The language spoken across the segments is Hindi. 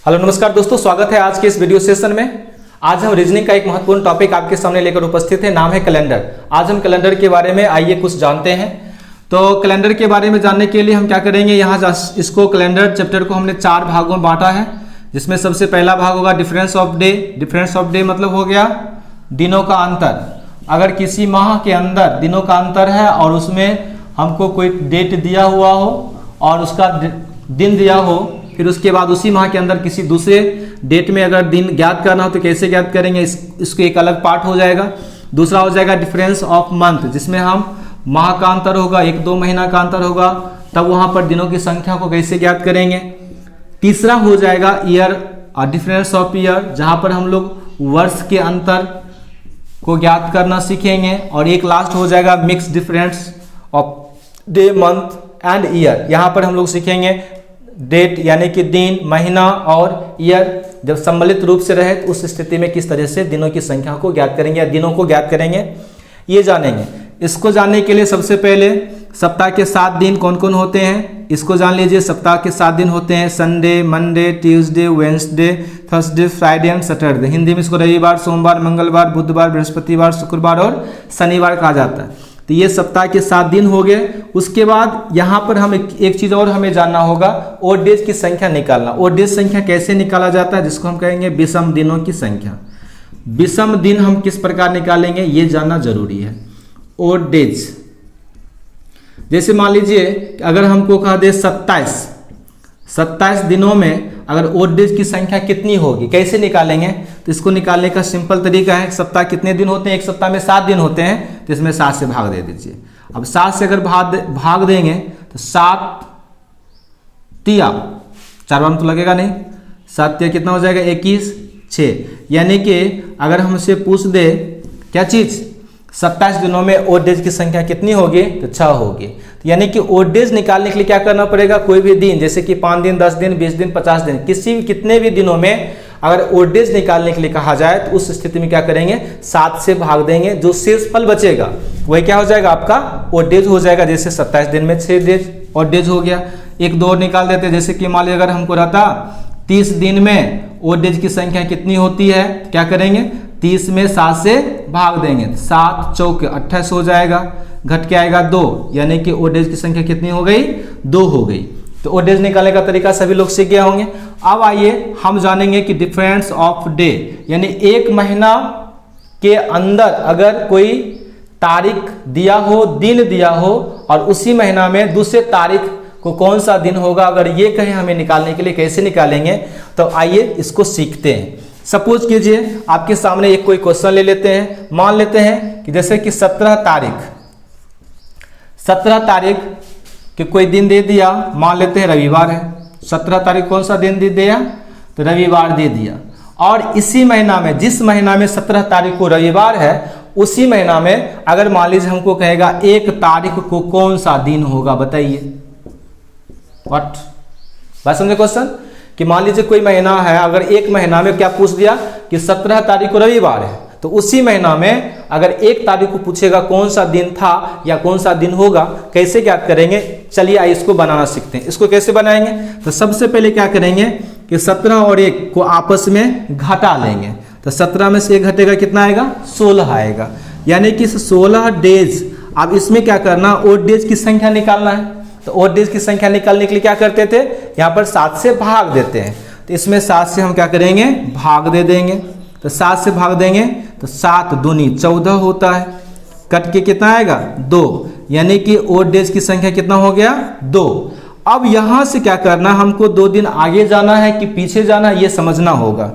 हेलो नमस्कार दोस्तों, स्वागत है आज के इस वीडियो सेशन में। आज हम रीजनिंग का एक महत्वपूर्ण टॉपिक आपके सामने लेकर उपस्थित है। नाम है कैलेंडर। आज हम कैलेंडर के बारे में आइए कुछ जानते हैं। तो कैलेंडर के बारे में जानने के लिए हम क्या करेंगे, यहाँ इसको कैलेंडर चैप्टर को हमने 4 भागों में बांटा है, जिसमें सबसे पहला भाग होगा difference of day. Difference of day मतलब हो गया दिनों का अंतर। अगर किसी माह के अंदर दिनों का अंतर है और उसमें हमको कोई डेट दिया हुआ हो और उसका दिन दिया हो, फिर उसके बाद उसी माह के अंदर किसी दूसरे डेट में अगर दिन ज्ञात करना हो तो कैसे ज्ञात करेंगे, इसको एक अलग पार्ट हो जाएगा। दूसरा हो जाएगा डिफरेंस ऑफ मंथ, जिसमें हम माह का अंतर होगा, 1-2 महीना का अंतर होगा, तब वहां पर दिनों की संख्या को कैसे ज्ञात करेंगे। तीसरा हो जाएगा ईयर और डिफरेंस ऑफ ईयर, जहां पर हम लोग वर्ष के अंतर को ज्ञात करना सीखेंगे। और एक लास्ट हो जाएगा mix difference of day, month and year. यहाँ पर हम लोग सीखेंगे डेट यानी कि दिन, महीना और ईयर जब सम्मिलित रूप से रहे तो उस स्थिति में किस तरह से दिनों की संख्या को ज्ञात करेंगे या दिनों को ज्ञात करेंगे, ये जानेंगे। इसको जानने के लिए सबसे पहले सप्ताह के 7 दिन कौन कौन होते हैं, इसको जान लीजिए। सप्ताह के 7 दिन होते हैं Sunday, Monday, Tuesday, Wednesday, Thursday, Friday and Saturday. Hindi में इसको रविवार, सोमवार, मंगलवार, बुधवार, बृहस्पतिवार, शुक्रवार और शनिवार कहा जाता है। तो ये सप्ताह के 7 दिन हो गए। उसके बाद यहाँ पर हम एक चीज़ और हमें जानना होगा, ओड डेज की संख्या निकालना। ओड डेज संख्या कैसे निकाला जाता है, जिसको हम कहेंगे विषम दिनों की संख्या। विषम दिन हम किस प्रकार निकालेंगे ये जानना जरूरी है। ओड डेज जैसे मान लीजिए अगर हमको कहा दे 27 दिनों में अगर ओड डेज की संख्या कितनी होगी, कैसे निकालेंगे, तो इसको निकालने का सिंपल तरीका है। सप्ताह कितने दिन होते हैं, एक सप्ताह में 7 दिन होते हैं, तो इसमें 7 से भाग दे दीजिए। अब 7 से अगर भाग देंगे तो 7 तिया 4 बार तो लगेगा नहीं, 7 तिया कितना हो जाएगा 21, 6। यानी कि अगर हमसे पूछ दे क्या चीज़ 27 दिनों में ओड डेज की संख्या कितनी होगी, तो 6 होगी। तो यानी कि ओड डेज निकालने के लिए क्या करना पड़ेगा, कोई भी दिन जैसे कि 5 दिन, 10 दिन, 20 दिन, 50 दिन, कितने भी दिनों में अगर ओड डेज निकालने के लिए कहा जाए तो उस स्थिति में क्या करेंगे, 7 से भाग देंगे। जो शेष फल बचेगा वही क्या हो जाएगा, आपका ओड डेज हो जाएगा। जैसे 27 दिन में 6 डेज ओड डेज हो गया। एक दो और निकाल देते, जैसे कि मान लीजिए अगर हमको रहता 30 दिन में ओड डेज की संख्या कितनी होती है, क्या करेंगे 30 में 7 से भाग देंगे, 7 चौके 28 हो जाएगा, घट के आएगा 2, यानी कि ओड डेज की संख्या कितनी हो गई, 2 हो गई। तो ओड डेज निकालने का तरीका सभी लोग सीख गए होंगे। अब आइए हम जानेंगे कि डिफरेंस ऑफ डे, यानी एक महीना के अंदर अगर कोई तारीख दिया हो, दिन दिया हो और उसी महीना में दूसरे तारीख को कौन सा दिन होगा, अगर ये कहें हमें निकालने के लिए कैसे निकालेंगे, तो आइए इसको सीखते हैं। सपोज कीजिए आपके सामने एक कोई क्वेश्चन ले लेते हैं। मान लेते हैं कि जैसे कि 17 तारीख कि कोई दिन दे दिया, मान लेते हैं रविवार है। 17 तारीख कौन सा दिन दे दिया, तो रविवार दे दिया। और इसी महीना में, जिस महीना में 17 तारीख को रविवार है, उसी महीना में अगर मान लीजिए हमको कहेगा 1 तारीख को कौन सा दिन होगा, बताइए। व्हाट बात समझे क्वेश्चन, कि मान लीजिए कोई महीना है, अगर एक महीना में क्या पूछ दिया कि 17 तारीख को रविवार है, तो उसी महीना में अगर 1 तारीख को पूछेगा कौन सा दिन था या कौन सा दिन होगा, कैसे ज्ञात करेंगे। चलिए आइए इसको बनाना सीखते हैं। इसको कैसे बनाएंगे, तो सबसे पहले क्या करेंगे कि 17 और 1 को आपस में घटा लेंगे। तो 17 में से 1 घटेगा, कितना आएगा, 16 आएगा। यानी कि 16 डेज। अब इसमें क्या करना, ओड डेज की संख्या निकालना है। तो ओड डेज की संख्या निकालने के लिए क्या करते थे, यहाँ पर 7 से भाग देते हैं। तो इसमें 7 से हम क्या करेंगे, भाग दे देंगे। तो 7 से भाग देंगे तो 7 दूनी 14 होता है, कट के कितना आएगा 2, यानी कि ओड डेज की संख्या कितना हो गया 2। अब यहां से क्या करना, हमको 2 दिन आगे जाना है कि पीछे जाना है, ये समझना होगा।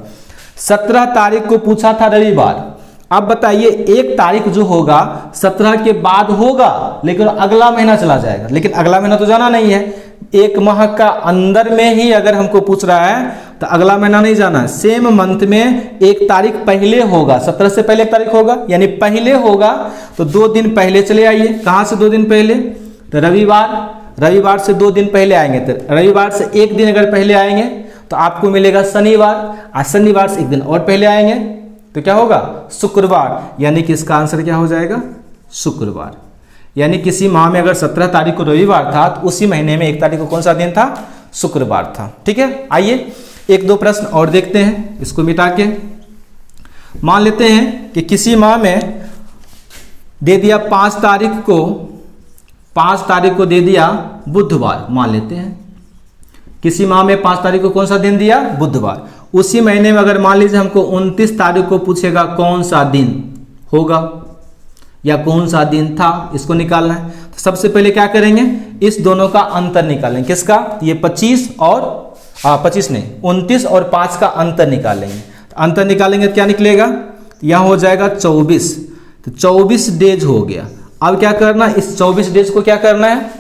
17 तारीख को पूछा था रविवार। अब बताइए 1 तारीख जो होगा 17 के बाद होगा, लेकिन अगला महीना चला जाएगा। लेकिन अगला महीना तो जाना नहीं है, एक माह का अंदर में ही अगर हमको पूछ रहा है तो अगला महीना नहीं जाना है। सेम मंथ में 1 तारीख पहले होगा, 17 से पहले 1 तारीख होगा, यानी पहले होगा तो 2 दिन पहले चले आइए। कहाँ से 2 दिन पहले, तो रविवार से 2 दिन पहले आएंगे। तो रविवार से 1 दिन अगर पहले आएंगे तो आपको मिलेगा शनिवार, और शनिवार से 1 दिन और पहले आएंगे तो क्या होगा, शुक्रवार। यानी कि इसका आंसर क्या हो जाएगा, शुक्रवार। यानी किसी माह में अगर 17 तारीख को रविवार था तो उसी महीने में 1 तारीख को कौन सा दिन था, शुक्रवार था। ठीक है, आइए एक दो प्रश्न और देखते हैं इसको मिटा के। मान लेते हैं कि किसी माह में दे दिया 5 तारीख को दे दिया बुधवार, मान लेते हैं किसी माह में 5 तारीख को कौन सा दिन दिया, बुधवार। उसी महीने में अगर मान लीजिए हमको 29 तारीख को पूछेगा कौन सा दिन होगा या कौन सा दिन था, इसको निकालना है। तो सबसे पहले क्या करेंगे, इस दोनों का अंतर निकालेंगे। किसका, ये 25 और 25 नहीं 29 और 5 का अंतर निकालेंगे। तो अंतर निकालेंगे तो क्या निकलेगा, यहाँ हो जाएगा 24। तो 24 डेज हो गया। अब क्या करना, इस 24 डेज को क्या करना है,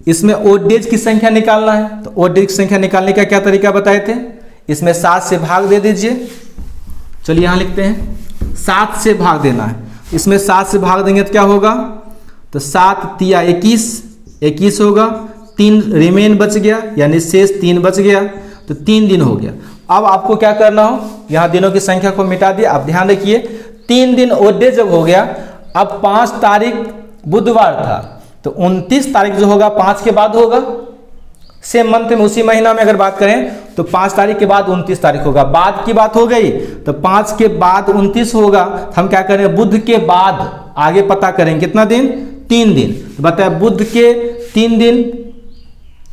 इसमें ओड डेज की संख्या निकालना है। तो ओड डेज की संख्या निकालने का क्या तरीका बताए थे, इसमें 7 से भाग दे दीजिए। चलिए यहाँ लिखते हैं 7 से भाग देना है। इसमें 7 से भाग देंगे तो क्या होगा, तो 7 तिया 21 होगा। 3 रिमेन बच गया, यानी शेष 3 बच गया, तो 3 दिन हो गया। अब आपको क्या करना हो, यहाँ दिनों की संख्या को मिटा दिया। अब ध्यान रखिए 3 दिन ओड डे जब हो गया, अब 5 तारीख बुधवार था, तो 29 तारीख जो होगा 5 के बाद होगा। सेम मंथ में उसी महीना में अगर बात करें तो 5 तारीख के बाद 29 तारीख होगा। बाद की बात हो गई तो 5 के बाद 29 होगा। हम क्या करें, बुध के बाद आगे पता करें कितना दिन, 3 दिन। तो बताया बुध के 3 दिन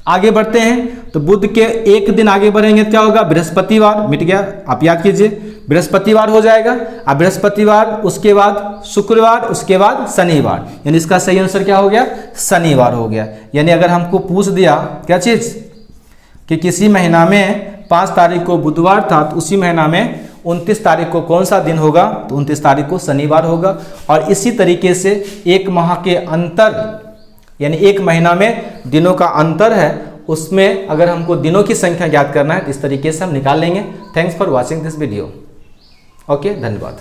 आगे बढ़ते हैं, तो बुध के 1 दिन आगे बढ़ेंगे तो क्या होगा, बृहस्पतिवार। मिट गया, आप याद कीजिए, बृहस्पतिवार हो जाएगा। अब बृहस्पतिवार, उसके बाद शुक्रवार, उसके बाद शनिवार, यानी इसका सही आंसर क्या हो गया, शनिवार हो गया। यानी अगर हमको पूछ दिया क्या चीज कि किसी महीना में 5 तारीख को बुधवार था, तो उसी महीना में 29 तारीख को कौन सा दिन होगा, तो 29 तारीख को शनिवार होगा। और इसी तरीके से एक माह के अंतर, यानी एक महीना में दिनों का अंतर है, उसमें अगर हमको दिनों की संख्या ज्ञात करना है तो इस तरीके से हम निकाल लेंगे। Thanks for watching this video. Okay, धन्यवाद।